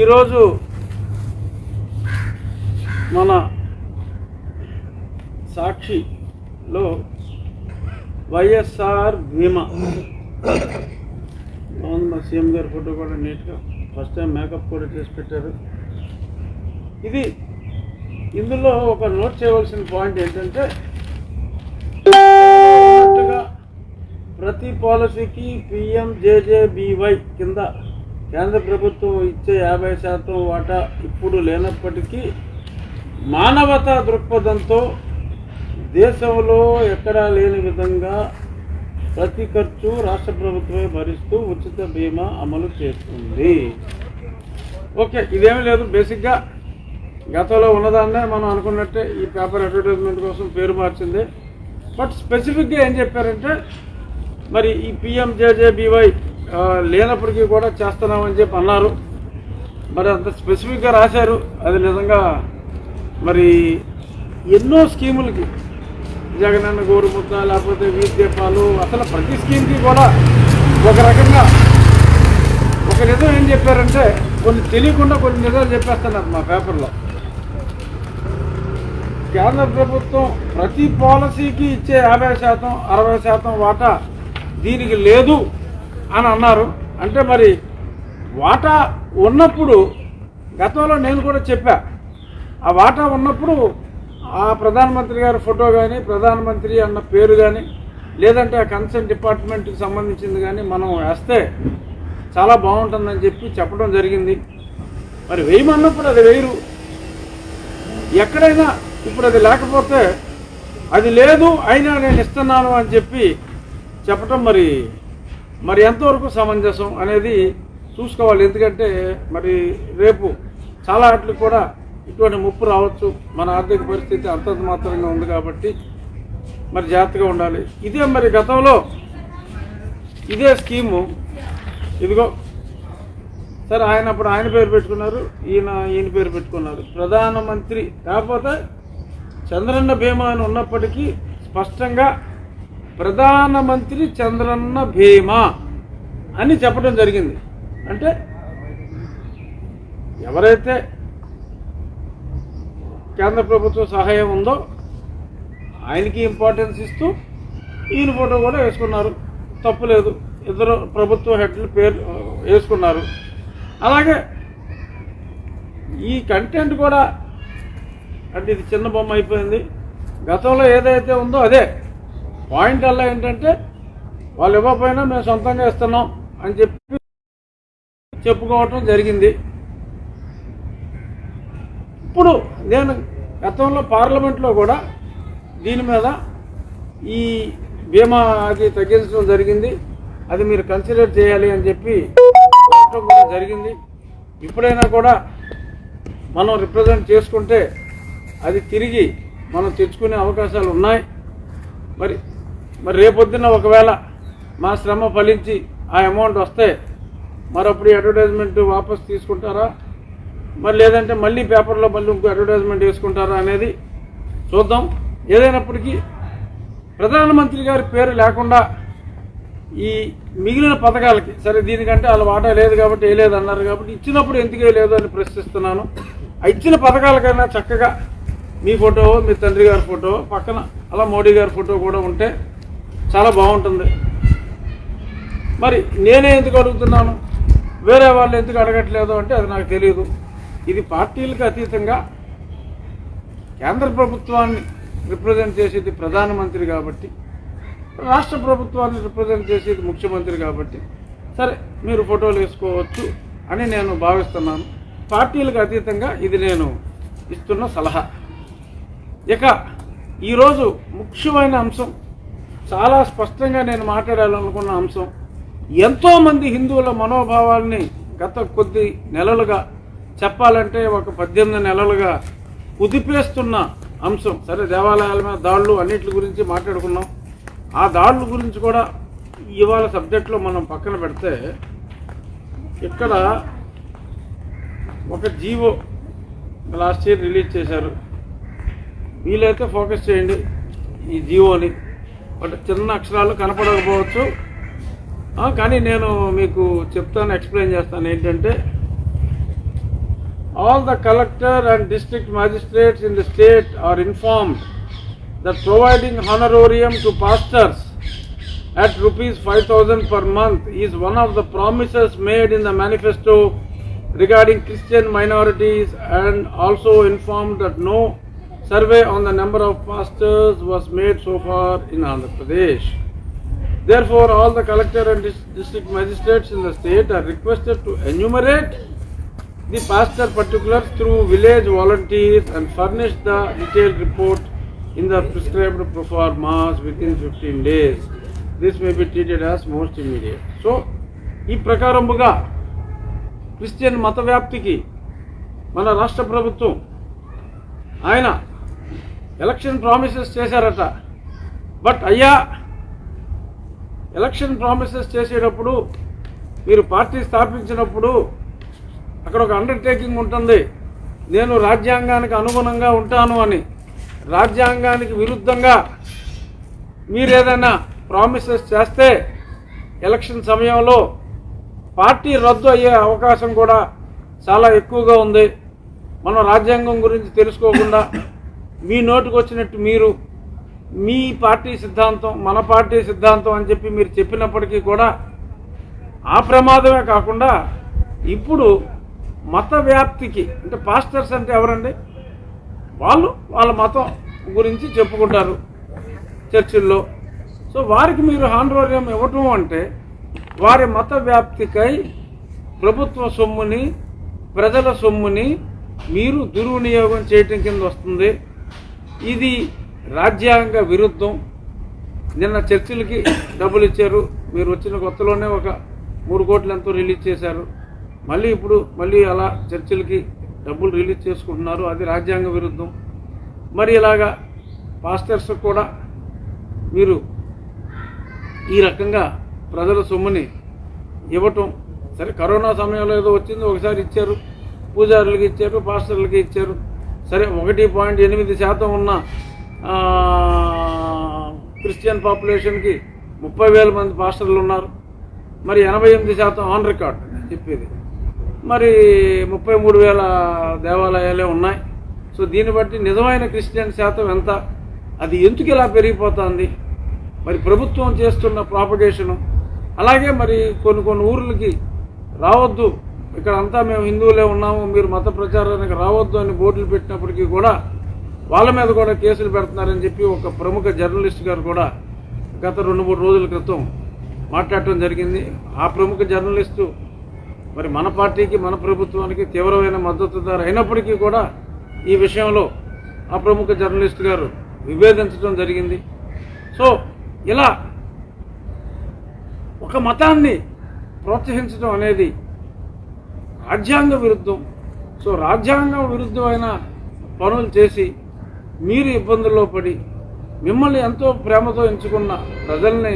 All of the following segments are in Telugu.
ఈరోజు మన సాక్షిలో వైఎస్ఆర్ బీమా బాగుంది. మా సీఎం గారి ఫోటో కూడా నీట్గా ఫస్ట్ టైం మేకప్ కూడా చేసి పెట్టారు. ఇందులో ఒక నోట్ చేయవలసిన పాయింట్ ఏంటంటే ప్రతి పాలసీకి PMJJBY కింద కేంద్ర ప్రభుత్వం ఇచ్చే 50% వాటా ఇప్పుడు లేనప్పటికీ మానవతా దృక్పథంతో దేశంలో ఎక్కడా లేని విధంగా ప్రతి ఖర్చు రాష్ట్ర ప్రభుత్వమే భరిస్తూ ఉచిత బీమా అమలు చేస్తుంది. ఓకే, ఇదేమీ లేదు. బేసిక్గా గతంలో ఉన్నదాన్నే మనం అనుకున్నట్టే ఈ పేపర్ అడ్వర్టైజ్మెంట్ కోసం పేరు మార్చింది. బట్ స్పెసిఫిక్గా ఏం చెప్పారంటే మరి ఈ PMJJBY లేనప్పటికీ కూడా చేస్తున్నామని చెప్పి అన్నారు. మరి అంత స్పెసిఫిక్గా రాశారు. అది నిజంగా మరి ఎన్నో స్కీములకి జగనన్న గోరుముద్ద లేకపోతే వీధి దీపాలు అసలు ప్రతి స్కీమ్కి కూడా ఒక రకంగా ఒక నిజం ఏం చెప్పారంటే కొన్ని తెలియకుండా కొన్ని నిజాలు చెప్పేస్తున్నారు మా పేపర్లో. కేంద్ర ప్రభుత్వం ప్రతి పాలసీకి ఇచ్చే 50%, 60% వాటా దీనికి లేదు అని అన్నారు. అంటే మరి వాటా ఉన్నప్పుడు గతంలో నేను కూడా చెప్పా, ఆ వాటా ఉన్నప్పుడు ఆ ప్రధానమంత్రి గారి ఫోటో కానీ ప్రధానమంత్రి అన్న పేరు కానీ లేదంటే ఆ కన్సర్న్ డిపార్ట్మెంట్కి సంబంధించింది కానీ మనం వేస్తే చాలా బాగుంటుందని చెప్పడం జరిగింది. మరి వేయమన్నప్పుడు అది వేయరు. ఎక్కడైనా ఇప్పుడు అది లేకపోతే అది లేదు అయినా నేను ఇస్తున్నాను అని చెప్పటం మరి ఎంతవరకు సమంజసం అనేది చూసుకోవాలి. ఎందుకంటే మరి రేపు చాలా వాటికి కూడా ఇటువంటి ముప్పు రావచ్చు. మన ఆర్థిక పరిస్థితి అంతంత మాత్రంగా ఉంది కాబట్టి మరి జాగ్రత్తగా ఉండాలి. ఇదే మరి గతంలో ఇదే స్కీము ఇదిగో సరే అప్పుడు ఆయన పేరు పెట్టుకున్నారు, ఈయన పేరు పెట్టుకున్నారు ప్రధానమంత్రి. కాకపోతే చంద్రన్న బీమా అని ఉన్నప్పటికీ స్పష్టంగా ప్రధానమంత్రి చంద్రన్న బీమా అని చెప్పడం జరిగింది. అంటే ఎవరైతే కేంద్ర ప్రభుత్వ సహాయం ఉందో ఆయనకి ఇంపార్టెన్స్ ఇస్తూ ఈయన ఫోటో కూడా వేసుకున్నారు. తప్పులేదు, ఇద్దరు ప్రభుత్వ హెడ్లు పేరు వేసుకున్నారు. అలాగే ఈ కంటెంట్ కూడా అంటే ఇది చిన్న బొమ్మ అయిపోయింది. గతంలో ఏదైతే ఉందో అదే పాయింట్. అలా ఏంటంటే వాళ్ళు ఇవ్వకపోయినా మేము సొంతంగా ఇస్తున్నాం అని చెప్పుకోవటం జరిగింది. ఇప్పుడు నేను గతంలో పార్లమెంట్లో కూడా దీని మీద ఈ బీమా అది తగ్గించడం జరిగింది. అది మీరు కన్సిడర్ చేయాలి అని చెప్పడం కూడా జరిగింది. ఇప్పుడైనా కూడా మనం రిప్రజెంట్ చేసుకుంటే అది తిరిగి మనం తెచ్చుకునే అవకాశాలు ఉన్నాయి. మరి రేపొద్దున ఒకవేళ మా శ్రమ ఫలించి ఆ అమౌంట్ వస్తే మరప్పుడు అడ్వర్టైజ్మెంట్ వాపస్ తీసుకుంటారా, మరి లేదంటే మళ్ళీ పేపర్లో మళ్ళీ ఇంకో అడ్వర్టైజ్మెంట్ వేసుకుంటారా అనేది చూద్దాం. ఏదైనప్పటికీ ప్రధానమంత్రి గారి పేరు లేకుండా ఈ మిగిలిన పథకాలకి సరే దీనికంటే వాళ్ళ వాటా లేదు కాబట్టి వేయలేదు అన్నారు కాబట్టి ఇచ్చినప్పుడు ఎందుకు వేయలేదు అని ప్రశ్నిస్తున్నాను. ఆ ఇచ్చిన పథకాలకైనా చక్కగా మీ ఫోటో మీ తండ్రి గారి ఫోటో పక్కన అలా మోడీ గారి ఫోటో కూడా ఉంటే చాలా బాగుంటుంది. మరి నేనే ఎందుకు అడుగుతున్నాను, వేరే వాళ్ళు ఎందుకు అడగట్లేదు అంటే అది నాకు తెలియదు. ఇది పార్టీలకు అతీతంగా కేంద్ర ప్రభుత్వాన్ని రిప్రజెంట్ చేసేది ప్రధానమంత్రి కాబట్టి, రాష్ట్ర ప్రభుత్వాన్ని రిప్రజెంట్ చేసేది ముఖ్యమంత్రి కాబట్టి సరే మీరు ఫోటోలు వేసుకోవచ్చు అని నేను భావిస్తున్నాను. పార్టీలకు అతీతంగా ఇది నేను ఇస్తున్న సలహా. ఇక ఈరోజు ముఖ్యమైన అంశం, చాలా స్పష్టంగా నేను మాట్లాడాలనుకున్న అంశం, ఎంతోమంది హిందువుల మనోభావాల్ని గత కొద్ది నెలలుగా చెప్పాలంటే ఒక 18 నెలలుగా కుదిపేస్తున్న అంశం. సరే దేవాలయాల మీద దాడులు అన్నిటి గురించి మాట్లాడుకున్నాం. ఆ దాడుల గురించి కూడా ఇవాళ సబ్జెక్ట్లో మనం పక్కన పెడితే ఇక్కడ ఒక జీవో లాస్ట్ ఇయర్ రిలీజ్ చేశారు. వీలైతే ఫోకస్ చేయండి ఈ జీవోని. బట్ చిన్న అక్షరాలు కనపడకపోవచ్చు, కానీ నేను మీకు చెప్తాను, ఎక్స్ప్లెయిన్ చేస్తాను. ఏంటంటే all the collector and district magistrates in the state are informed that providing honorarium to pastors at rupees 5,000 per month is one of the promises made in the manifesto regarding Christian minorities, and also informed that no survey on the number of pastors was made so far in Andhra Pradesh. Therefore, all the collector and district magistrates in the state are requested to enumerate the pastor particulars through village volunteers and furnish the detailed report in the prescribed pro formas within 15 days. This may be treated as most immediate. So, ఈ ప్రకారముగా క్రిస్టియన్ మత వ్యాప్తికి మన రాష్ట్ర ప్రభుత్వం ఆయన ఎలక్షన్ ప్రామిసెస్ చేశారట. బట్ అయ్యా, ఎలక్షన్ ప్రామిసెస్ చేసేటప్పుడు మీరు పార్టీ స్థాపించినప్పుడు అక్కడ ఒక అండర్టేకింగ్ ఉంటుంది, నేను రాజ్యాంగానికి అనుగుణంగా ఉంటాను అని. రాజ్యాంగానికి విరుద్ధంగా మీరేదైనా ప్రామిసెస్ చేస్తే ఎలక్షన్ సమయంలో పార్టీ రద్దు అయ్యే అవకాశం కూడా చాలా ఎక్కువగా ఉంది. మనం రాజ్యాంగం గురించి తెలుసుకోకుండా మీ నోటికి వచ్చినట్టు మీరు మీ పార్టీ సిద్ధాంతం మన పార్టీ సిద్ధాంతం అని చెప్పి మీరు చెప్పినప్పటికీ కూడా ఆ ప్రమాదమే కాకుండా ఇప్పుడు మత వ్యాప్తికి, అంటే పాస్టర్స్ అంటే ఎవరండి, వాళ్ళు వాళ్ళ మతం గురించి చెప్పుకుంటారు చర్చిల్లో. సో వారికి మీరు హానరేరియం ఇవ్వటం అంటే వారి మత వ్యాప్తికై ప్రభుత్వ సొమ్ముని, ప్రజల సొమ్ముని మీరు దుర్వినియోగం చేయటం కింద వస్తుంది. ఇది రాజ్యాంగ విరుద్ధం. నిన్న చర్చిలకి డబ్బులు ఇచ్చారు, మీరు వచ్చిన కొత్తలోనే ఒక 3 కోట్లు ఎంతో రిలీజ్ చేశారు. మళ్ళీ అలా చర్చిలకి డబ్బులు రిలీజ్ చేసుకుంటున్నారు, అది రాజ్యాంగ విరుద్ధం. మరి ఇలాగా పాస్టర్స్ కూడా మీరు ఈ రకంగా ప్రజల సొమ్ముని ఇవ్వటం, సరే కరోనా సమయంలో ఏదో వచ్చింది, ఒకసారి ఇచ్చారు, పూజారులకి ఇచ్చారు, పాస్టర్లకి ఇచ్చారు. సరే 1.8% ఉన్న క్రిస్టియన్ పాపులేషన్కి 30,000 మంది పాస్టర్లు ఉన్నారు. మరి 88% ఆన్ రికార్డ్ చెప్పేది, మరి 33,000 దేవాలయాలే ఉన్నాయి. సో దీన్ని బట్టి నిజమైన క్రిస్టియన్ శాతం ఎంత, అది ఎందుకు ఇలా పెరిగిపోతుంది? మరి ప్రభుత్వం చేస్తున్న ప్రాపగేషను, అలాగే మరి కొన్ని ఊర్లకి రావద్దు, ఇక్కడ అంతా మేము హిందువులే ఉన్నాము, మీరు మత ప్రచారానికి రావద్దు అని బోర్డులు పెట్టినప్పటికీ కూడా వాళ్ళ మీద కూడా కేసులు పెడుతున్నారని చెప్పి ఒక ప్రముఖ జర్నలిస్ట్ గారు కూడా గత 2-3 రోజుల క్రితం మాట్లాడటం జరిగింది. ఆ ప్రముఖ జర్నలిస్టు మరి మన పార్టీకి, మన ప్రభుత్వానికి తీవ్రమైన మద్దతుదారు అయినప్పటికీ కూడా ఈ విషయంలో ఆ ప్రముఖ జర్నలిస్ట్ గారు విభేదించడం జరిగింది. సో ఇలా ఒక మతాన్ని ప్రోత్సహించడం అనేది రాజ్యాంగ విరుద్ధం. సో రాజ్యాంగం విరుద్ధమైన పనులు చేసి మీరు ఇబ్బందుల్లో పడి మిమ్మల్ని ఎంతో ప్రేమతో ఎంచుకున్న ప్రజల్ని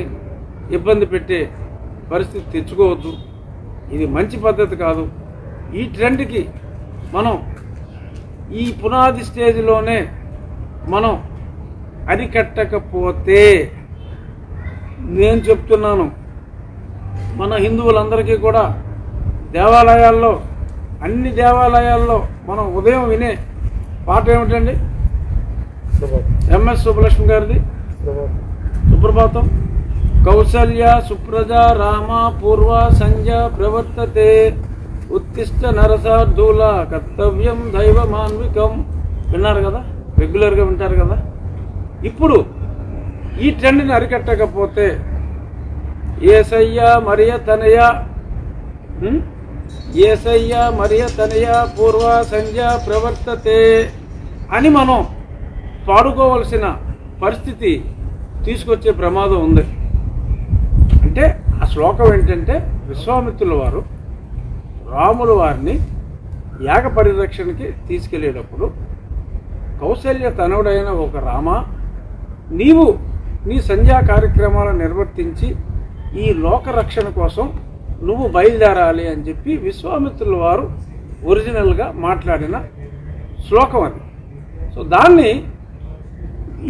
ఇబ్బంది పెట్టే పరిస్థితి తెచ్చుకోవద్దు. ఇది మంచి పద్ధతి కాదు. ఈ ట్రెండ్కి మనం ఈ పునాది స్టేజ్లోనే మనం అరికట్టకపోతే, నేను చెప్తున్నాను, మన హిందువులందరికీ కూడా దేవాలయాల్లో, అన్ని దేవాలయాల్లో మనం ఉదయం వినే పాట ఏమిటండి? ఎంఎస్ సుబ్బలక్ష్మి గారిది సుప్రభాతం. కౌసల్య సుప్రజ రామ పూర్వ సంధ్య ప్రవర్తతే ఉత్తిష్ట నరసార్థూల కర్తవ్యం దైవ మాన్వికం. విన్నారు కదా, రెగ్యులర్గా వింటారు కదా. ఇప్పుడు ఈ ట్రెండ్ని అరికట్టకపోతే యేసయ్య మరియ తనయ, యేసయ్య మరియ తనయ పూర్వ సంధ్య ప్రవర్తతే అని మనం పాడుకోవలసిన పరిస్థితి తీసుకొచ్చే ప్రమాదం ఉంది. అంటే ఆ శ్లోకం ఏంటంటే, విశ్వామిత్రుల వారు రాముల వారిని యాగ పరిరక్షణకి తీసుకెళ్లేటప్పుడు కౌశల్య తనవుడైన ఒక రామ, నీవు నీ సంధ్యా కార్యక్రమాలను నిర్వర్తించి ఈ లోకరక్షణ కోసం నువ్వు బయలుదేరాలి అని చెప్పి విశ్వామిత్రుల వారు ఒరిజినల్గా మాట్లాడిన శ్లోకం అది. సో దాన్ని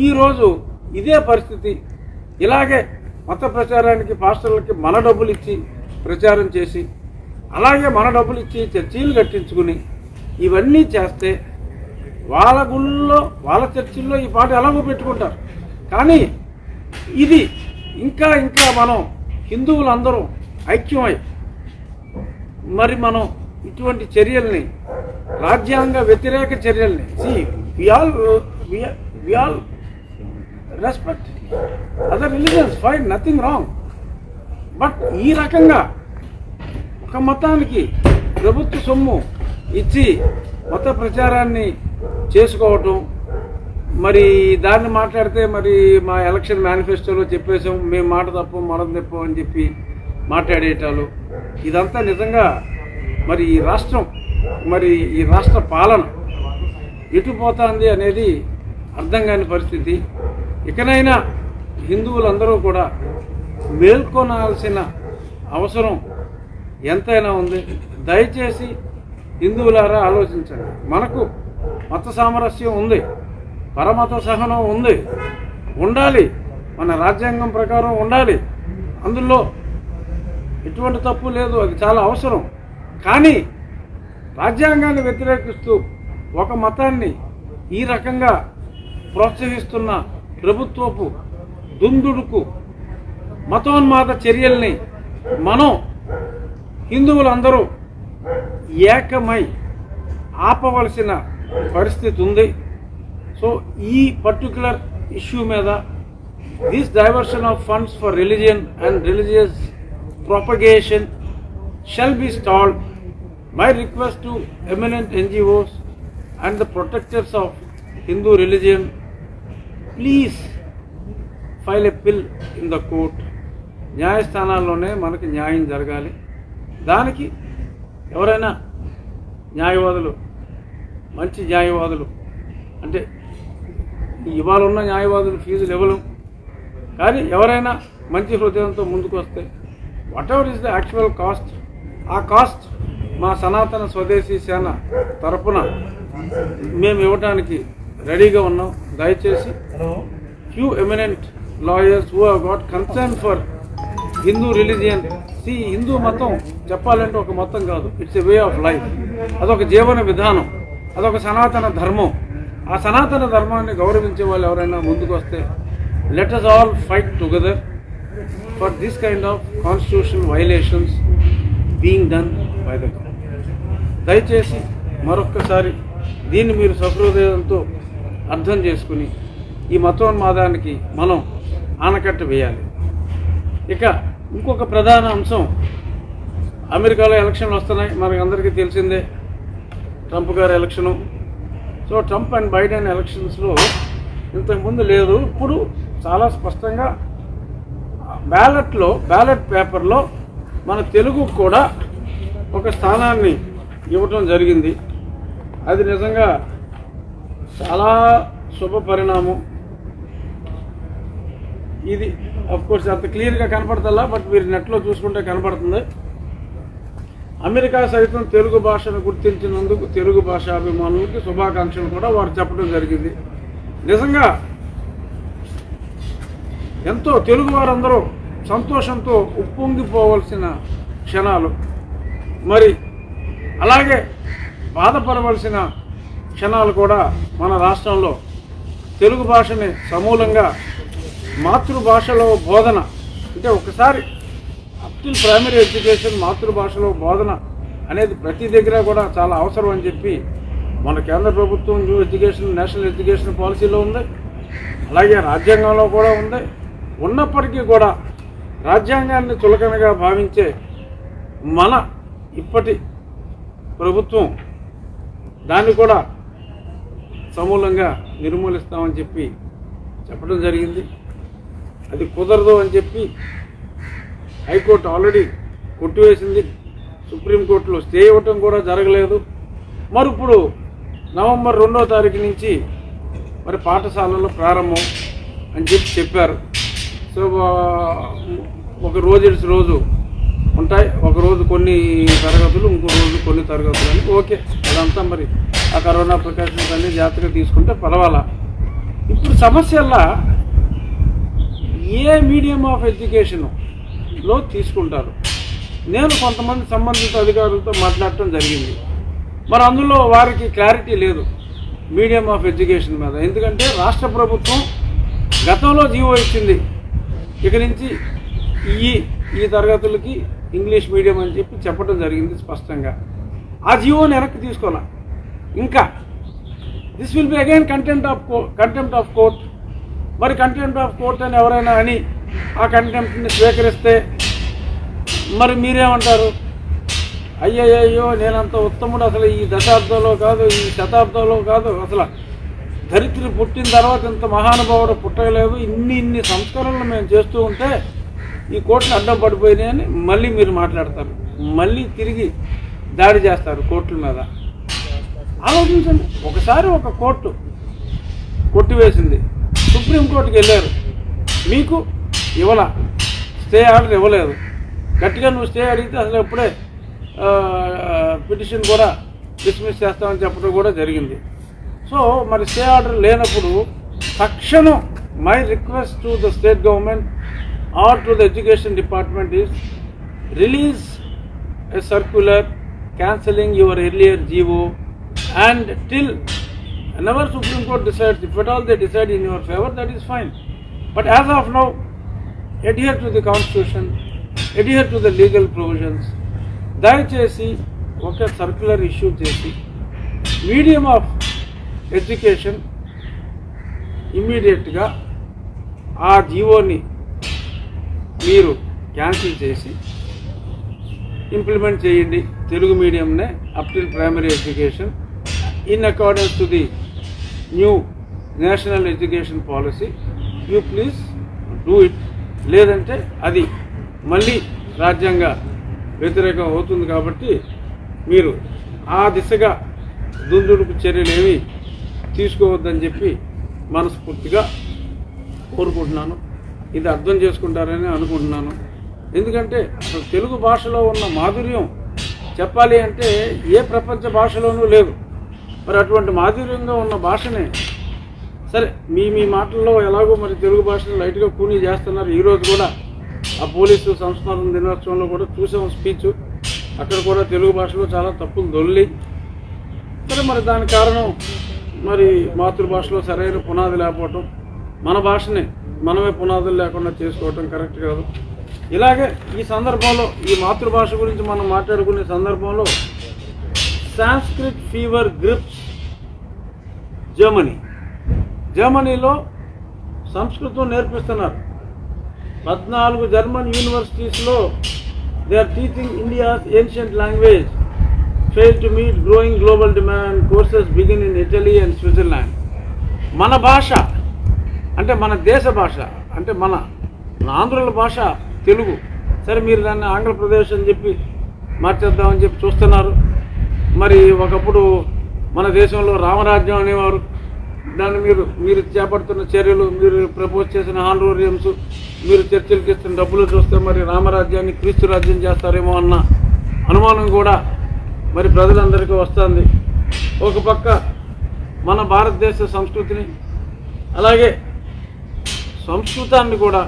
ఈరోజు ఇదే పరిస్థితి, ఇలాగే మత ప్రచారానికి పాస్టర్లకి మన డబ్బులు ఇచ్చి ప్రచారం చేసి, అలాగే మన డబ్బులు ఇచ్చి చర్చీలు కట్టించుకుని ఇవన్నీ చేస్తే వాళ్ళ గుళ్ళో వాళ్ళ చర్చిల్లో ఈ పాట ఎలాగో పెట్టుకుంటారు. కానీ ఇది ఇంకా ఇంకా మనం హిందువులందరూ ఐక్యమై మరి మనం ఇటువంటి చర్యల్ని, రాజ్యాంగ వ్యతిరేక చర్యల్ని we all respect other religions, fine, nothing wrong. But ఈ రకంగా ఒక మతానికి ప్రభుత్వ సొమ్ము ఇచ్చి మత ప్రచారాన్ని చేసుకోవటం, మరి దాన్ని మాట్లాడితే మరి మా ఎలక్షన్ మేనిఫెస్టోలో చెప్పేసాం మేము మాట తప్పం మనం తప్పం అని చెప్పి మాట్లాడేటాలు, ఇదంతా నిజంగా మరి ఈ రాష్ట్రం, మరి ఈ రాష్ట్ర పాలన ఎటుపోతుంది అనేది అర్థం కాని పరిస్థితి. ఇకనైనా హిందువులందరూ కూడా మేల్కొనాల్సిన అవసరం ఎంతైనా ఉంది. దయచేసి హిందువులారా ఆలోచించండి. మనకు మత సామరస్యం ఉంది, పరమత సహనం ఉంది, ఉండాలి, మన రాజ్యాంగం ప్రకారం ఉండాలి, అందులో ఎటువంటి తప్పు లేదు, అది చాలా అవసరం. కానీ రాజ్యాంగాన్ని వ్యతిరేకిస్తూ ఒక మతాన్ని ఈ రకంగా ప్రోత్సహిస్తున్న ప్రభుత్వపు దుందుడుకు మతోన్మాద చర్యల్ని మనం హిందువులందరూ ఏకమై ఆపవలసిన పరిస్థితి ఉంది. సో ఈ పర్టికులర్ ఇష్యూ మీద this diversion of funds for religion and religious propagation shall be stalled. My request to eminent NGOs and the protectors of Hindu religion, please file a bill in the court. న్యాయస్థానాల్లోనే మనకి న్యాయం జరగాలి. దానికి ఎవరైనా న్యాయవాదులు, మంచి న్యాయవాదులు, అంటే ఇవాళ ఉన్న న్యాయవాదులు ఫీజులు ఇవ్వలేం, కానీ ఎవరైనా మంచి హృదయంతో ముందుకు వస్తే whatever is the actual cost, ఆ కాస్ట్ మా సనాతన స్వదేశీ సేన తరపున మేము ఇవ్వడానికి రెడీగా ఉన్నాం. దయచేసి few eminent lawyers who have got concern for Hindu religion. Hindu మతం చెప్పాలంటే ఒక మతం కాదు, it's a way of life, అదొక జీవన విధానం, అదొక సనాతన ధర్మం. ఆ సనాతన ధర్మాన్ని గౌరవించే వాళ్ళు ఎవరైనా ముందుకు వస్తే let us all fight together for this kind of constitutional violations being done by the government. దయచేసి మరొక్కసారి దీన్ని మీరు సహృదయంతో అర్థం చేసుకుని ఈ మతోన్మాదానికి మనం ఆనకట్ట వేయాలి. ఇక ఇంకొక ప్రధాన అంశం, అమెరికాలో ఎలక్షన్లు వస్తున్నాయి, మనకు అందరికీ తెలిసిందే, ట్రంప్ గారి election. So Trump and Biden ఎలక్షన్స్లో ఇంతకుముందు లేదు, ఇప్పుడు చాలా స్పష్టంగా బ్యాలెట్ పేపర్లో మన తెలుగుకు కూడా ఒక స్థానాన్ని ఇవ్వటం జరిగింది. అది నిజంగా చాలా శుభ పరిణామం. ఇది అఫ్కోర్స్ అంత క్లియర్గా కనపడతల్లా, బట్ మీరు నెట్లో చూసుకుంటే కనపడుతుంది. అమెరికా సైతం తెలుగు భాషను గుర్తించినందుకు తెలుగు భాషాభిమానులకి శుభాకాంక్షలు కూడా వారు చెప్పడం జరిగింది. నిజంగా ఎంతో తెలుగు వారందరూ సంతోషంతో ఉప్పొంగిపోవలసిన క్షణాలు, మరి అలాగే బాధపడవలసిన క్షణాలు కూడా మన రాష్ట్రంలో తెలుగు భాషని సమూలంగా మాతృభాషలో బోధన, అంటే ఒకసారి అప్ టిల్ ప్రైమరీ ఎడ్యుకేషన్ మాతృభాషలో బోధన అనేది ప్రతి దగ్గర కూడా చాలా అవసరం అని చెప్పి మన కేంద్ర ప్రభుత్వం న్యూ ఎడ్యుకేషన్ నేషనల్ ఎడ్యుకేషన్ పాలసీలో ఉంది, అలాగే రాజ్యాంగంలో కూడా ఉంది. ఉన్నప్పటికీ కూడా రాజ్యాంగాన్ని చులకనగా భావించే మన ఇప్పటి ప్రభుత్వం దాన్ని కూడా సమూలంగా నిర్మూలిస్తామని చెప్పడం జరిగింది. అది కుదరదు అని చెప్పి హైకోర్టు ఆల్రెడీ కొట్టివేసింది, సుప్రీంకోర్టులో స్టే ఇవ్వటం కూడా జరగలేదు. మరి ఇప్పుడు నవంబర్ 2వ తారీఖు నుంచి మరి పాఠశాలల్లో ప్రారంభం అని చెప్పారు. సో ఒక రోజు ఉంటాయి, ఒకరోజు కొన్ని తరగతులు, ఇంకో రోజు కొన్ని తరగతులు అని. ఓకే, అదంతా మరి ఆ కరోనా ప్రికాషన్స్ అన్ని జాగ్రత్తగా తీసుకుంటే పర్వాలా. ఇప్పుడు సమస్యల్లా ఏ మీడియం ఆఫ్ ఎడ్యుకేషన్లో తీసుకుంటారు. నేను కొంతమంది సంబంధిత అధికారులతో మాట్లాడటం జరిగింది. మరి అందులో వారికి క్లారిటీ లేదు మీడియం ఆఫ్ ఎడ్యుకేషన్ మీద. ఎందుకంటే రాష్ట్ర ప్రభుత్వం గతంలో జీవో ఇచ్చింది, ఇక నుంచి ఈ తరగతులకి ఇంగ్లీష్ మీడియం అని చెప్పడం జరిగింది స్పష్టంగా. ఆ జీవోని వెనక్కి తీసుకోవాలా. ఇంకా this will be again contempt of court. మరి కంటెంప్ట్ ఆఫ్ కోర్ట్ అని ఎవరైనా అని ఆ కంటెంప్ట్ని స్వీకరిస్తే మరి మీరేమంటారు? అయ్యయ్యో నేనంత ఉత్తముడు అసలు ఈ దశాబ్దంలో కాదు, ఈ శతాబ్దంలో కాదు, అసలు ధరిత్రి పుట్టిన తర్వాత ఇంత మహానుభావుడు పుట్టలేదు, ఇన్ని సంస్కరణలు మేము చేస్తూ ఉంటే ఈ కోర్టులు అడ్డం పడిపోయినాయని మళ్ళీ మీరు మాట్లాడతారు, మళ్ళీ తిరిగి దాడి చేస్తారు కోర్టుల మీద. ఆలోచించండి. ఒకసారి ఒక కోర్టు కొట్టివేసింది, సుప్రీంకోర్టుకి వెళ్ళారు, మీకు స్టే ఆర్డర్ ఇవ్వలేదు. గట్టిగా నువ్వు స్టే అడిగితే అసలు ఎప్పుడే పిటిషన్ కూడా డిస్మిస్ చేస్తామని చెప్పడం కూడా జరిగింది. సో మరి స్టే ఆర్డర్ లేనప్పుడు తక్షణం my request to the state government are to the education department is release a circular cancelling your earlier GO and till whenever Supreme Court decides, if at all they decide in your favor, that is fine. But as of now, adhere to the constitution, adhere to the legal provisions. దయచేసి ఒక సర్క్యులర్ ఇష్యూ చేసి మీడియం ఆఫ్ ఎడ్యుకేషన్ ఇమ్మీడియట్గా ఆ జీవోని మీరు క్యాన్సిల్ చేసి ఇంప్లిమెంట్ చేయండి. తెలుగు మీడియంనే up till primary education in accordance to the new national education policy. You please do it. లేదంటే అది మళ్ళీ రాజ్యాంగ వ్యతిరేకం అవుతుంది. కాబట్టి మీరు ఆ దిశగా దుందుడుకు చర్యలేవి తీసుకోవద్దని చెప్పి మనస్ఫూర్తిగా కోరుకుంటున్నాను. ఇది అర్థం చేసుకుంటారని అనుకుంటున్నాను. ఎందుకంటే అసలు తెలుగు భాషలో ఉన్న మాధుర్యం చెప్పాలి అంటే ఏ ప్రపంచ భాషలోనూ లేదు. మరి అటువంటి మాధుర్యంగా ఉన్న భాషనే సరే మీ మాటల్లో ఎలాగో మరి తెలుగు భాషను లైట్గా కూనీ చేస్తున్నారు. ఈరోజు కూడా ఆ పోలీసు సంస్మరణ దినోత్సవంలో కూడా చూసాం స్పీచ్, అక్కడ కూడా తెలుగు భాషలో చాలా తప్పులు దొల్లి. సరే మరి దానికి కారణం మరి మాతృభాషలో సరైన పునాది లేకపోవటం, మన భాషని మనమే పునాదులు లేకుండా చేసుకోవటం కరెక్ట్ కాదు. ఇలాగే ఈ సందర్భంలో ఈ మాతృభాష గురించి మనం మాట్లాడుకునే సందర్భంలో సాంస్క్రిట్ ఫీవర్ గ్రిప్స్ జర్మనీలో సంస్కృతం నేర్పిస్తున్నారు. 14 జర్మన్ యూనివర్సిటీస్లో they are teaching India's ancient language fail to meet growing global demand. Courses begin in Italy and Switzerland. మన భాష అంటే మన దేశ భాష అంటే మన ఆంధ్రుల భాష తెలుగు. సరే మీరు దాన్ని ఆంధ్రప్రదేశ్ అని చెప్పి మార్చేద్దామని చెప్పి చూస్తున్నారు. మరి ఒకప్పుడు మన దేశంలో రామరాజ్యం అనేవారు. దాన్ని మీరు చేపడుతున్న చర్యలు, మీరు ప్రపోజ్ చేసిన హానరోరియంస్, మీరు చర్చలకు ఇస్తున్న డబ్బులు చూస్తే మరి రామరాజ్యాన్ని క్రీస్తు రాజ్యం చేస్తారేమో అన్న అనుమానం కూడా మరి ప్రజలందరికీ వస్తుంది. ఒక పక్క మన భారతదేశ సంస్కృతిని అలాగే సంస్కృతాన్ని కూడా,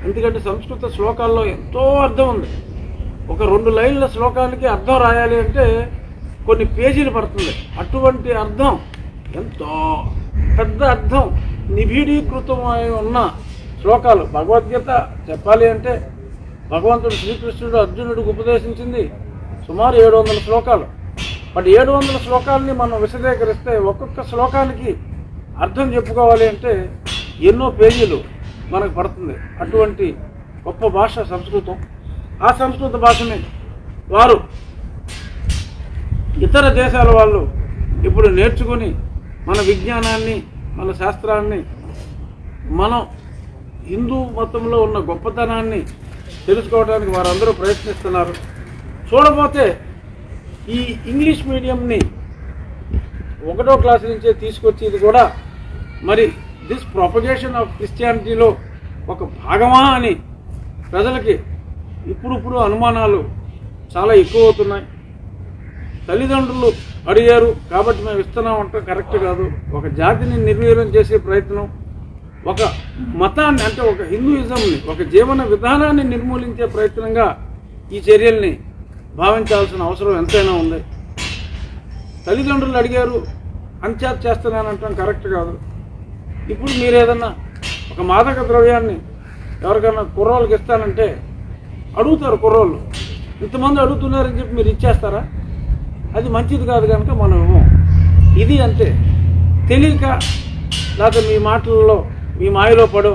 ఎందుకంటే సంస్కృత శ్లోకాల్లో ఎంతో అర్థం ఉంది. ఒక 2 లైన్ల శ్లోకాలకి అర్థం రాయాలి అంటే కొన్ని పేజీలు పడుతుంది. అటువంటి అర్థం, ఎంతో పెద్ద అర్థం నిబిడీకృతమై ఉన్న శ్లోకాలు. భగవద్గీత చెప్పాలి అంటే భగవంతుడు శ్రీకృష్ణుడు అర్జునుడికి ఉపదేశించింది సుమారు 700 శ్లోకాలు. బట్ 700 శ్లోకాలని మనం విశదీకరిస్తే ఒక్కొక్క శ్లోకానికి అర్థం చెప్పుకోవాలి అంటే ఎన్నో పేజీలు మనకు పడుతుంది. అటువంటి గొప్ప భాష సంస్కృతం. ఆ సంస్కృత భాషని వారు ఇతర దేశాల వాళ్ళు ఇప్పుడు నేర్చుకుని మన విజ్ఞానాన్ని, మన శాస్త్రాన్ని, మనం హిందూ మతంలో ఉన్న గొప్పతనాన్ని తెలుసుకోవడానికి వారందరూ ప్రయత్నిస్తున్నారు. చూడబోతే ఈ ఇంగ్లీష్ మీడియంని 1వ క్లాస్ నుంచే తీసుకొచ్చి ఇది కూడా మరి దిస్ ప్రొపగేషన్ ఆఫ్ క్రిస్టియానిటీలో ఒక భాగమా అని ప్రజలకి ఇప్పుడు అనుమానాలు చాలా ఎక్కువ అవుతున్నాయి. తల్లిదండ్రులు అడిగారు కాబట్టి మేము ఇస్తున్నాం అంటే కరెక్ట్ కాదు. ఒక జాతిని నిర్వీర్యం చేసే ప్రయత్నం, ఒక మతాన్ని అంటే ఒక హిందూయిజంని, ఒక జీవన విధానాన్ని నిర్మూలించే ప్రయత్నంగా ఈ చర్యల్ని భావించాల్సిన అవసరం ఎంతైనా ఉంది. తల్లిదండ్రులు అడిగారు అంచేత చేస్తున్నానంటాం కరెక్ట్ కాదు. ఇప్పుడు మీరు ఏదన్నా ఒక మాదక ద్రవ్యాన్ని ఎవరికైనా కుర్రోళ్ళకి ఇస్తానంటే అడుగుతారు. కుర్రోళ్ళు ఇంతమంది అడుగుతున్నారని చెప్పి మీరు ఇచ్చేస్తారా? అది మంచిది కాదు కనుక మనం ఇవ్వం. ఇది అంతే. తెలియక లేకపోతే మీ మాటల్లో మీ మాయలో పడో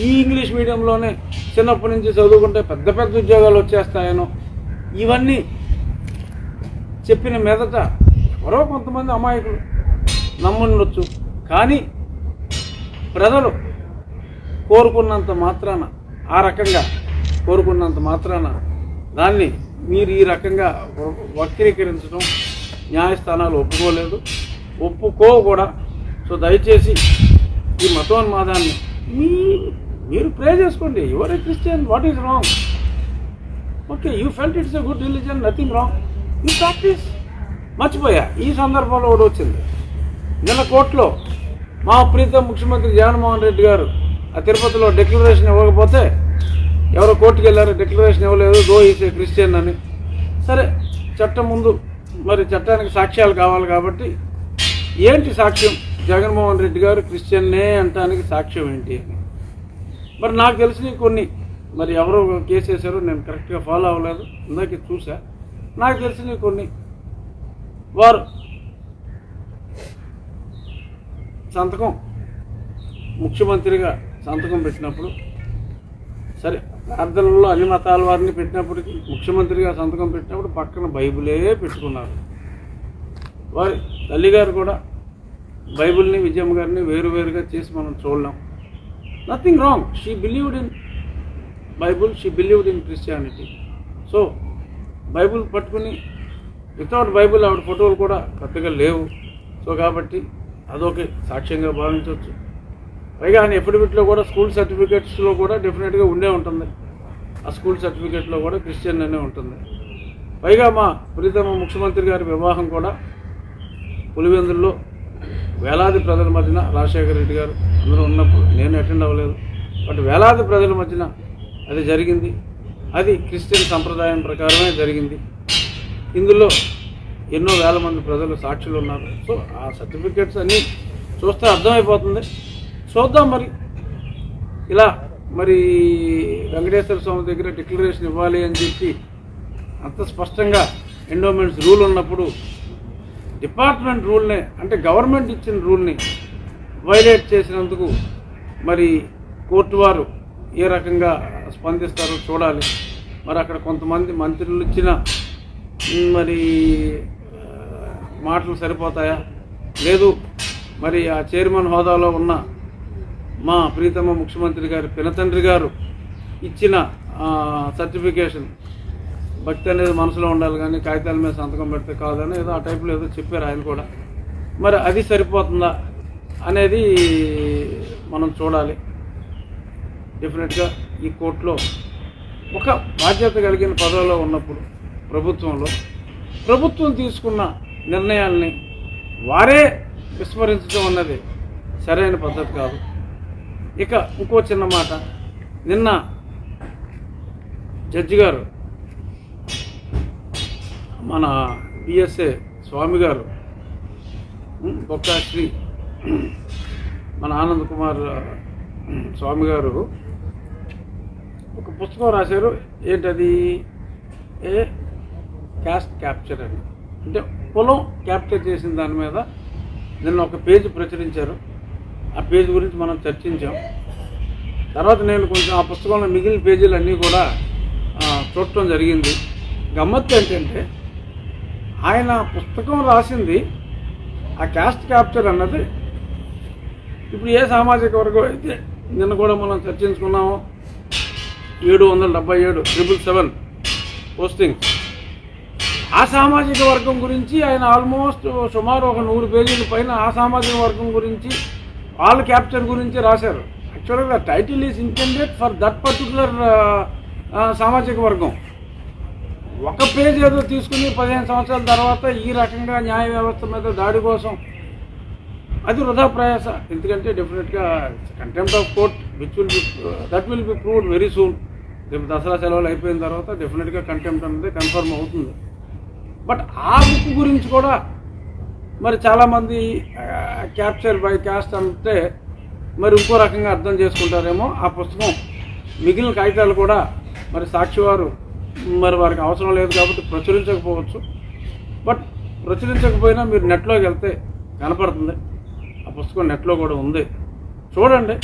ఈ ఇంగ్లీష్ మీడియంలోనే చిన్నప్పటి నుంచి చదువుకుంటే పెద్ద పెద్ద ఉద్యోగాలు వచ్చేస్తాయనో ఇవన్నీ చెప్పిన మీదట ఎవరో కొంతమంది అమాయకులు నమ్ముండొచ్చు. కానీ ప్రజలు కోరుకున్నంత మాత్రాన, ఆ రకంగా కోరుకున్నంత మాత్రాన దాన్ని మీరు ఈ రకంగా వక్రీకరించడం న్యాయస్థానాలు ఒప్పుకోలేదు, ఒప్పుకో కూడా. సో దయచేసి ఈ మతోన్మాదాన్ని మీరు ప్రే చేసుకోండి. Your a Christian, what is wrong? Okay, you felt it's a good religion, nothing wrong, you practice. మర్చిపోయా ఈ సందర్భంలో కూడా వచ్చింది. నిన్న కోర్టులో మా ప్రీతం ముఖ్యమంత్రి జగన్మోహన్ రెడ్డి గారు ఆ తిరుపతిలో డిక్లరేషన్ ఇవ్వకపోతే ఎవరో కోర్టుకు వెళ్ళారు, డిక్లరేషన్ ఇవ్వలేదు, దో ఈస్ ఏ క్రిస్టియన్ అని. సరే, చట్టం ముందు మరి చట్టానికి సాక్ష్యాలు కావాలి కాబట్టి ఏంటి సాక్ష్యం? జగన్మోహన్ రెడ్డి గారు క్రిస్టియన్నే అంటానికి సాక్ష్యం ఏంటి అని. మరి నాకు తెలిసినవి కొన్ని, మరి ఎవరో కేసు వేశారో నేను కరెక్ట్గా ఫాలో అవ్వలేదు, ఇందాక చూసా. నాకు తెలిసినవి కొన్ని వారు సంతకం ముఖ్యమంత్రిగా సంతకం పెట్టినప్పుడు, సరే ప్రార్థనల్లో అన్ని మతాల వారిని పెట్టినప్పటికీ ముఖ్యమంత్రిగా సంతకం పెట్టినప్పుడు పక్కన బైబిలే పెట్టుకున్నారు. వారి తల్లిగారు కూడా బైబిల్ని విజయమ్మ గారిని వేరువేరుగా చేసి మనం చూడలేం. Nothing wrong. She believed in Bible, she believed in Christianity. So Bible పట్టుకుని వితౌట్ బైబుల్ ఆవిడ ఫోటోలు కూడా పెద్దగా లేవు. సో కాబట్టి అదొక సాక్ష్యంగా భావించవచ్చు. పైగా ఆయన ఎఫిడవిట్లో కూడా స్కూల్ సర్టిఫికేట్స్లో కూడా డెఫినెట్గా ఉండే ఉంటుంది. ఆ స్కూల్ సర్టిఫికేట్లో కూడా క్రిస్టియన్ అనే ఉంటుంది. పైగా మా ప్రీతమ ముఖ్యమంత్రి గారి వివాహం కూడా పులివెందుల్లో వేలాది ప్రజల మధ్యన, రాజశేఖర రెడ్డి గారు అందరూ ఉన్నప్పుడు నేను అటెండ్ అవ్వలేదు, బట్ వేలాది ప్రజల మధ్యన అది జరిగింది. అది క్రిస్టియన్ సంప్రదాయం ప్రకారమే జరిగింది. ఇందులో ఎన్నో వేల మంది ప్రజలు సాక్షులు ఉన్నారు. సో ఆ సర్టిఫికేట్స్ అన్నీ చూస్తే అర్థమైపోతుంది. చూద్దాం మరి. ఇలా మరి వెంకటేశ్వర స్వామి దగ్గర డిక్లరేషన్ ఇవ్వాలి అని చెప్పి అంత స్పష్టంగా ఎండోమెంట్స్ రూల్ ఉన్నప్పుడు డిపార్ట్మెంట్ రూల్నే, అంటే గవర్నమెంట్ ఇచ్చిన రూల్ని వైలేట్ చేసినందుకు మరి కోర్టు వారు ఏ రకంగా స్పందిస్తారో చూడాలి. మరి అక్కడ కొంతమంది మంత్రులు ఇచ్చిన మరి మాటలు సరిపోతాయా, లేదు మరి ఆ చైర్మన్ హోదాలో ఉన్న మా ప్రీతమ ముఖ్యమంత్రి గారి పినతండ్రి గారు ఇచ్చిన సర్టిఫికేషన్ భక్తి అనేది మనసులో ఉండాలి కానీ కాగితాల మీద సంతకం పెడితే కాదని ఏదో ఆ టైప్లో ఏదో చెప్పారు ఆయన కూడా. మరి అది సరిపోతుందా అనేది మనం చూడాలి. డెఫినెట్గా ఈ కోర్టులో ఒక బాధ్యత కలిగిన పదవిలో ఉన్నప్పుడు ప్రభుత్వంలో ప్రభుత్వం తీసుకున్న నిర్ణయాల్ని వారే విస్మరించడం అన్నది సరైన పద్ధతి కాదు. ఇక ఇంకో చిన్న మాట, నిన్న జడ్జి గారు మన పిఎస్ఏ స్వామి గారు బొక్కాశ్రీ మన ఆనంద్ కుమార్ స్వామి గారు ఒక పుస్తకం రాశారు. ఏంటది? క్యాస్ట్ క్యాప్చర్ అని, అంటే పొలం క్యాప్చర్ చేసిన దాని మీద నిన్న ఒక పేజీ ప్రచురించారు. ఆ పేజీ గురించి మనం చర్చించాం. తర్వాత నేను కొంచెం ఆ పుస్తకంలో మిగిలిన పేజీలు అన్నీ కూడా చూడటం జరిగింది. గమ్మత్తు ఏంటంటే ఆయన పుస్తకం రాసింది ఆ క్యాస్ట్ క్యాప్చర్ అన్నది ఇప్పుడు ఏ సామాజిక వర్గం అయితే నిన్న కూడా మనం చర్చించుకున్నాము, 777 777 పోస్టింగ్స్, ఆ సామాజిక వర్గం గురించి ఆయన ఆల్మోస్ట్ సుమారు ఒక 100 పేజీల పైన ఆ సామాజిక వర్గం గురించి వాళ్ళ క్యాప్చర్ గురించి రాశారు. యాక్చువల్గా title is intended for that particular సామాజిక వర్గం. ఒక పేజ్ ఏదో తీసుకుని 15 సంవత్సరాల తర్వాత ఈ రకంగా న్యాయ వ్యవస్థ మీద దాడి కోసం అది వృధా ప్రయాస. ఎందుకంటే డెఫినెట్గా contempt of court that will be proved very soon. రేపు దసరా సెలవులు అయిపోయిన తర్వాత డెఫినెట్గా కంటెంప్ట్ అనేది కన్ఫర్మ్ అవుతుంది. బట్ ఆ బుక్ గురించి కూడా మరి చాలామంది క్యాప్చర్ బై క్యాస్ట్ అంటే మరి ఇంకో రకంగా అర్థం చేసుకుంటారేమో. ఆ పుస్తకం మిగిలిన కాగితాలు కూడా మరి సాక్షి వారు మరి వారికి అవసరం లేదు కాబట్టి ప్రచురించకపోవచ్చు. బట్ ప్రచురించకపోయినా మీరు నెట్లోకి వెళ్తే కనపడుతుంది. ఆ పుస్తకం నెట్లో కూడా ఉంది, చూడండి.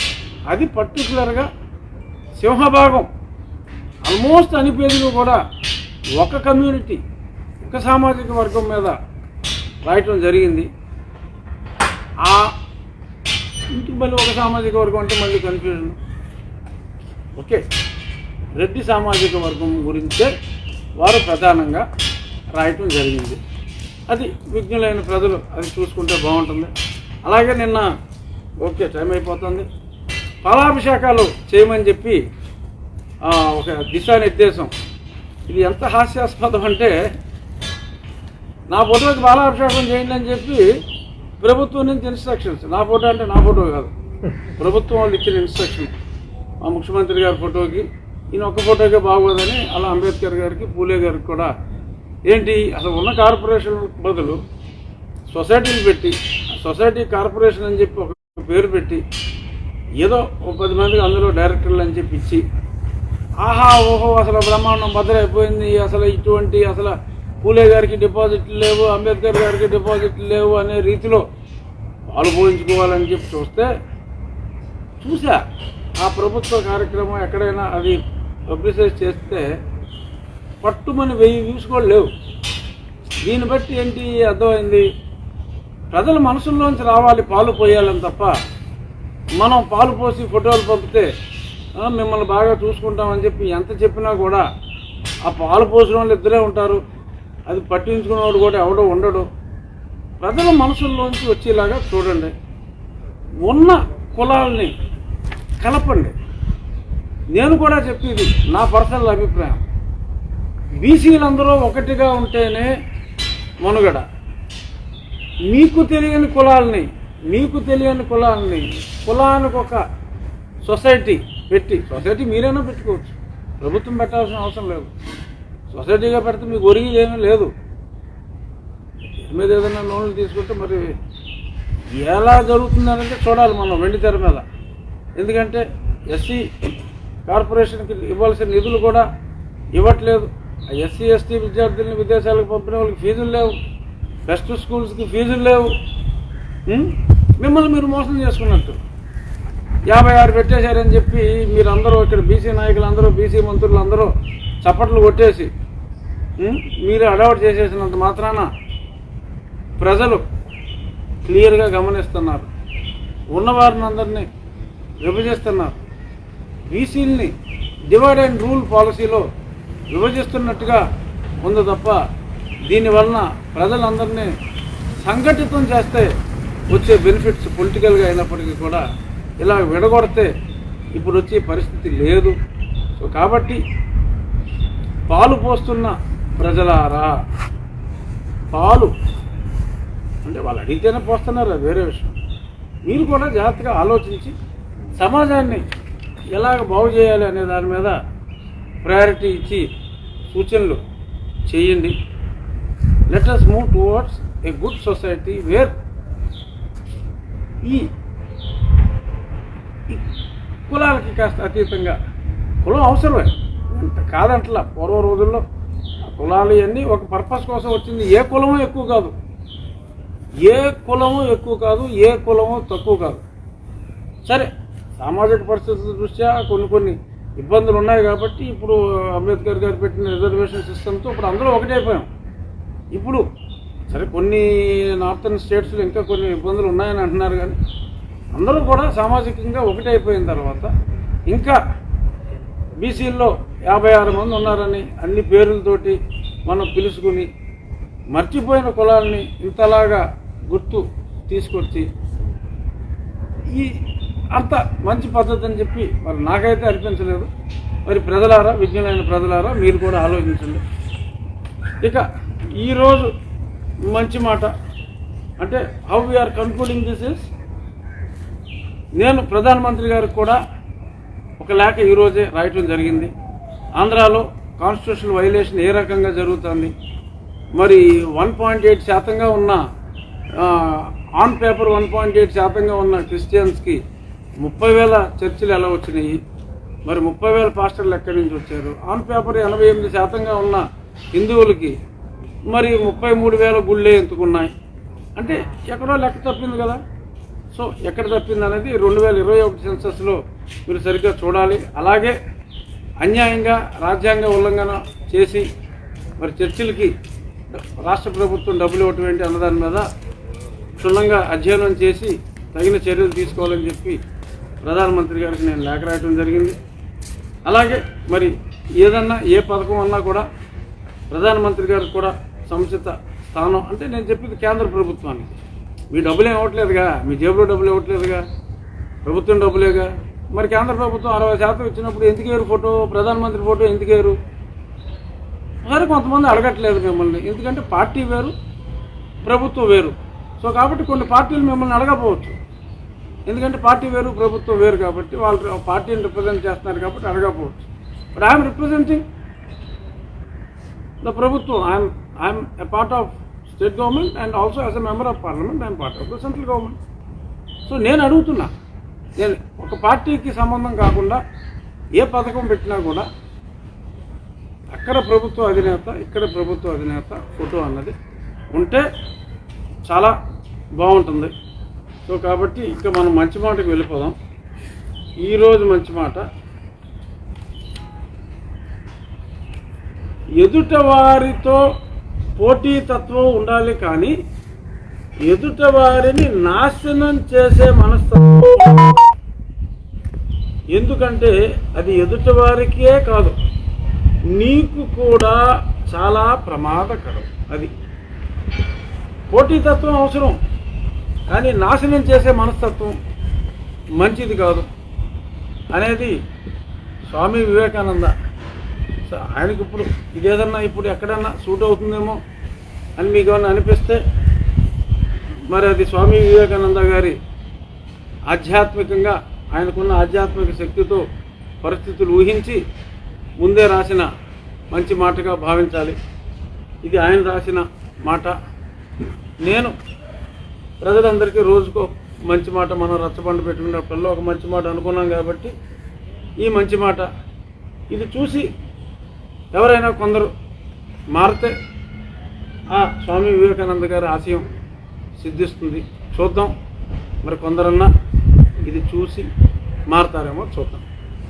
అది పర్టికులర్గా సింహభాగం ఆల్మోస్ట్ అన్ని పేజీలు కూడా ఒక కమ్యూనిటీ, ఒక సామాజిక వర్గం మీద రాయటం జరిగింది. ఆ ఇంటికి మళ్ళీ ఒక సామాజిక వర్గం అంటే మళ్ళీ కన్ఫ్యూజన్. ఓకే, రెడ్డి సామాజిక వర్గం గురించే వారు ప్రధానంగా రాయటం జరిగింది. అది విజ్ఞులైన ప్రజలు అది చూసుకుంటే బాగుంటుంది. అలాగే నిన్న ఓకే టైం అయిపోతుంది, పాలాభిషేకాలు చేయమని చెప్పి ఒక దిశానిర్దేశం. ఇది ఎంత హాస్యాస్పదం అంటే, నా ఫోటోకి పాలాభిషేకం చేయండి అని చెప్పి ప్రభుత్వం నుంచి ఇన్స్ట్రక్షన్స్. నా ఫోటో అంటే నా ఫోటో కాదు, ప్రభుత్వం వాళ్ళు ఇచ్చిన ఇన్స్ట్రక్షన్. మా ముఖ్యమంత్రి గారి ఫోటోకి ఈయన ఒక్క ఫోటోకే బాగోదని అలా అంబేద్కర్ గారికి, పూలే గారికి కూడా ఏంటి అసలు ఉన్న కార్పొరేషన్ బదులు సొసైటీలు పెట్టి, సొసైటీ కార్పొరేషన్ అని చెప్పి ఒక పేరు పెట్టి ఏదో 10 మందికి అందులో డైరెక్టర్లు అని చెప్పి ఇచ్చి ఆహా ఓహో అసలు బ్రహ్మాండం భద్రైపోయింది, అసలు ఇటువంటి అసలు పూలే గారికి డిపాజిట్లు లేవు, అంబేద్కర్ గారికి డిపాజిట్లు లేవు అనే రీతిలో పాలు పోయించుకోవాలని చెప్పి చూసా. ఆ ప్రభుత్వ కార్యక్రమం ఎక్కడైనా అది పబ్లిసైజ్ చేస్తే పట్టుమని 1000 వ్యూస్ కూడా లేవు. దీన్ని బట్టి ఏంటి అర్థమైంది, ప్రజల మనసుల్లోంచి రావాలి, పాలు పోయాలని తప్ప మనం పాలు పోసి ఫోటోలు పంపితే మిమ్మల్ని బాగా చూసుకుంటామని చెప్పి ఎంత చెప్పినా కూడా ఆ పాలు పోసిన వాళ్ళు ఇద్దరే ఉంటారు, అది పట్టించుకునేవాడు కూడా ఎవడో ఉండడు. ప్రజల మనసుల్లోంచి వచ్చేలాగా చూడండి, ఉన్న కులాలని కలపండి. నేను కూడా చెప్పేది నా పర్సనల్ అభిప్రాయం, బీసీలందరూ ఒకటిగా ఉంటేనే మనుగడ. మీకు తెలియని కులాలని కులానికి ఒక సొసైటీ పెట్టి, సొసైటీ మీరైనా పెట్టుకోవచ్చు, ప్రభుత్వం పెట్టాల్సిన అవసరం లేదు. సొసైటీగా పెడితే మీకు ఒరిగి ఏమీ లేదు. మీద ఏదైనా లోన్లు తీసుకుంటే మరి ఎలా జరుగుతుందనంటే చూడాలి మనం వెండి తెర మీద. ఎందుకంటే ఎస్సీ కార్పొరేషన్కి ఇవ్వాల్సిన నిధులు కూడా ఇవ్వట్లేదు. ఎస్సీ ఎస్టీ విద్యార్థులను విదేశాలకు పంపిన వాళ్ళకి ఫీజులు లేవు, బెస్ట్ స్కూల్స్కి ఫీజులు లేవు. మిమ్మల్ని మీరు మోసం చేసుకున్నట్టు 56 పెట్టేశారని చెప్పి మీరందరూ ఇక్కడ బీసీ నాయకులందరూ, బీసీ మంత్రులందరూ చప్పట్లు కొట్టేసి మీరు అడౌట్ చేసేసినంత మాత్రాన ప్రజలు క్లియర్గా గమనిస్తున్నారు, ఉన్నవారిని అందరినీ విభజిస్తున్నారు. బీసీలని డివైడ్ అండ్ రూల్ పాలసీలో విభజిస్తున్నట్టుగా ఉంది తప్ప దీనివలన ప్రజలందరినీ సంఘటితం చేస్తే వచ్చే బెనిఫిట్స్ పొలిటికల్గా అయినప్పటికీ కూడా ఇలా విడగొడితే ఇప్పుడు వచ్చే పరిస్థితి లేదు. సో కాబట్టి పాలు పోస్తున్న ప్రజలారా, పాలు అంటే వాళ్ళు అడిగితేనే పోస్తున్నారు, అది వేరే విషయం. మీరు కూడా జాగ్రత్తగా ఆలోచించి సమాజాన్ని ఎలాగ బాగు చేయాలి అనే దాని మీద ప్రయారిటీ ఇచ్చి సూచనలు చేయండి. Let us move towards a good society where ఈ కులాలకి కాస్త అతీతంగా, కులం అవసరమే కాదంటలా, పూర్వ రోజుల్లో కులాలు ఇవన్నీ ఒక పర్పస్ కోసం వచ్చింది. ఏ కులమో ఎక్కువ కాదు, ఏ కులము తక్కువ కాదు. సరే సామాజిక పరిస్థితుల దృష్ట్యా కొన్ని ఇబ్బందులు ఉన్నాయి కాబట్టి ఇప్పుడు అంబేద్కర్ గారు పెట్టిన రిజర్వేషన్ సిస్టమ్తో ఇప్పుడు అందరూ ఒకటైపోయాం. ఇప్పుడు సరే కొన్ని నార్థన్ స్టేట్స్లో ఇంకా కొన్ని ఇబ్బందులు ఉన్నాయని అంటున్నారు, కానీ అందరూ కూడా సామాజికంగా ఒకటైపోయిన తర్వాత ఇంకా బీసీల్లో 56 మంది ఉన్నారని అన్ని పేర్లతోటి మనం పిలుచుకుని మర్చిపోయిన కులాలని ఇంతలాగా గుర్తు తీసుకొచ్చి ఈ అంత మంచి పద్ధతి అని చెప్పి మరి నాకైతే అనిపించలేదు. మరి ప్రజలారా, విజ్ఞులైన ప్రజలారా, మీరు కూడా ఆలోచించండి. ఇక ఈరోజు మంచి మాట అంటే how we are concluding this is, నేను ప్రధానమంత్రి గారికి కూడా ఒక లేఖ ఈరోజే రాయటం జరిగింది. ఆంధ్రాలో కాన్స్టిట్యూషనల్ వైలేషన్ ఏ రకంగా జరుగుతుంది, మరి 1.8% ఉన్న ఆన్ పేపర్ 1.8% ఉన్న క్రిస్టియన్స్కి 30,000 చర్చిలు ఎలా వచ్చినాయి? మరి 30,000 పాస్టర్లు ఎక్కడి నుంచి వచ్చారు? ఆన్ పేపర్ 88% ఉన్న హిందువులకి మరి 33,000 గుళ్ళే ఎందుకున్నాయి? అంటే ఎక్కడో లెక్క తప్పింది కదా. సో ఎక్కడ తప్పింది అనేది 2021 సెన్సస్లో మీరు సరిగ్గా చూడాలి. అలాగే అన్యాయంగా రాజ్యాంగ ఉల్లంఘన చేసి మరి చర్చిలకి రాష్ట్ర ప్రభుత్వం డబ్బులు ఇవ్వటం ఏంటి అన్నదాని మీద క్షుణ్ణంగా అధ్యయనం చేసి తగిన చర్యలు తీసుకోవాలని చెప్పి ప్రధానమంత్రి గారికి నేను లేఖ రాయటం జరిగింది. అలాగే మరి ఏదన్నా ఏ పథకం అన్నా కూడా ప్రధానమంత్రి గారికి కూడా సముచిత స్థానం, అంటే నేను చెప్పింది కేంద్ర ప్రభుత్వానికి. మీ డబ్బులు ఏం ఇవ్వట్లేదుగా, మీ జేబులో డబ్బులు ఇవ్వట్లేదుగా, ప్రభుత్వం డబ్బులేగా. మరి కేంద్ర ప్రభుత్వం 60% ఇచ్చినప్పుడు ఎందుకేరు ఫోటో, ప్రధానమంత్రి ఫోటో ఎందుకేరు? సరే కొంతమంది అడగట్లేదు మిమ్మల్ని, ఎందుకంటే పార్టీ వేరు ప్రభుత్వం వేరు. సో కాబట్టి కొన్ని పార్టీలు మిమ్మల్ని అడగకపోవచ్చు, ఎందుకంటే పార్టీ వేరు ప్రభుత్వం వేరు కాబట్టి వాళ్ళు పార్టీని రిప్రజెంట్ చేస్తున్నారు కాబట్టి అడగకపోవచ్చు. బట్ ఐఎమ్ రిప్రజెంటింగ్ ద ప్రభుత్వం. I'm a part of state government and also as a member of parliament I'm part of the central government. So నేను అడుగుతున్నా, నేను ఒక పార్టీకి సంబంధం కాకుండా ఏ పథకం పెట్టినా కూడా అక్కడ ప్రభుత్వ అధినేత ఇక్కడ ప్రభుత్వ అధినేత ఫోటో అన్నది ఉంటే చాలా బాగుంటుంది. సో కాబట్టి ఇంకా మనం మంచి మాటకు వెళ్ళిపోదాం. ఈరోజు మంచి మాట, ఎదుటవారితో పోటీతత్వం ఉండాలి కానీ ఎదుటవారిని నాశనం చేసే మనస్తత్వం. ఎందుకంటే అది ఎదుటవారికే కాదు నీకు కూడా చాలా ప్రమాదకరం. అది పోటీతత్వం అవసరం కానీ నాశనం చేసే మనస్తత్వం మంచిది కాదు అనేది స్వామి వివేకానంద. ఆయనకి ఇప్పుడు ఇదేదన్నా ఇప్పుడు ఎక్కడన్నా సూట్ అవుతుందేమో అని మీకు ఏమన్నా అనిపిస్తే మరి అది స్వామి వివేకానంద గారి ఆధ్యాత్మికంగా ఆయనకున్న ఆధ్యాత్మిక శక్తితో పరిస్థితులు ఊహించి ముందే రాసిన మంచి మాటగా భావించాలి. ఇది ఆయన రాసిన మాట. నేను ప్రజలందరికీ రోజుకో మంచి మాట, మనం రచ్చబండ పెట్టుకున్నప్పుడల్లా ఒక మంచి మాట అనుకున్నాం కాబట్టి ఈ మంచి మాట ఇది చూసి ఎవరైనా కొందరు మారితే ఆ స్వామి వివేకానంద గారి ఆశయం సిద్ధిస్తుంది. చూద్దాం, మరి కొందరన్నా ఇది చూసి మారతారేమో చూద్దాం.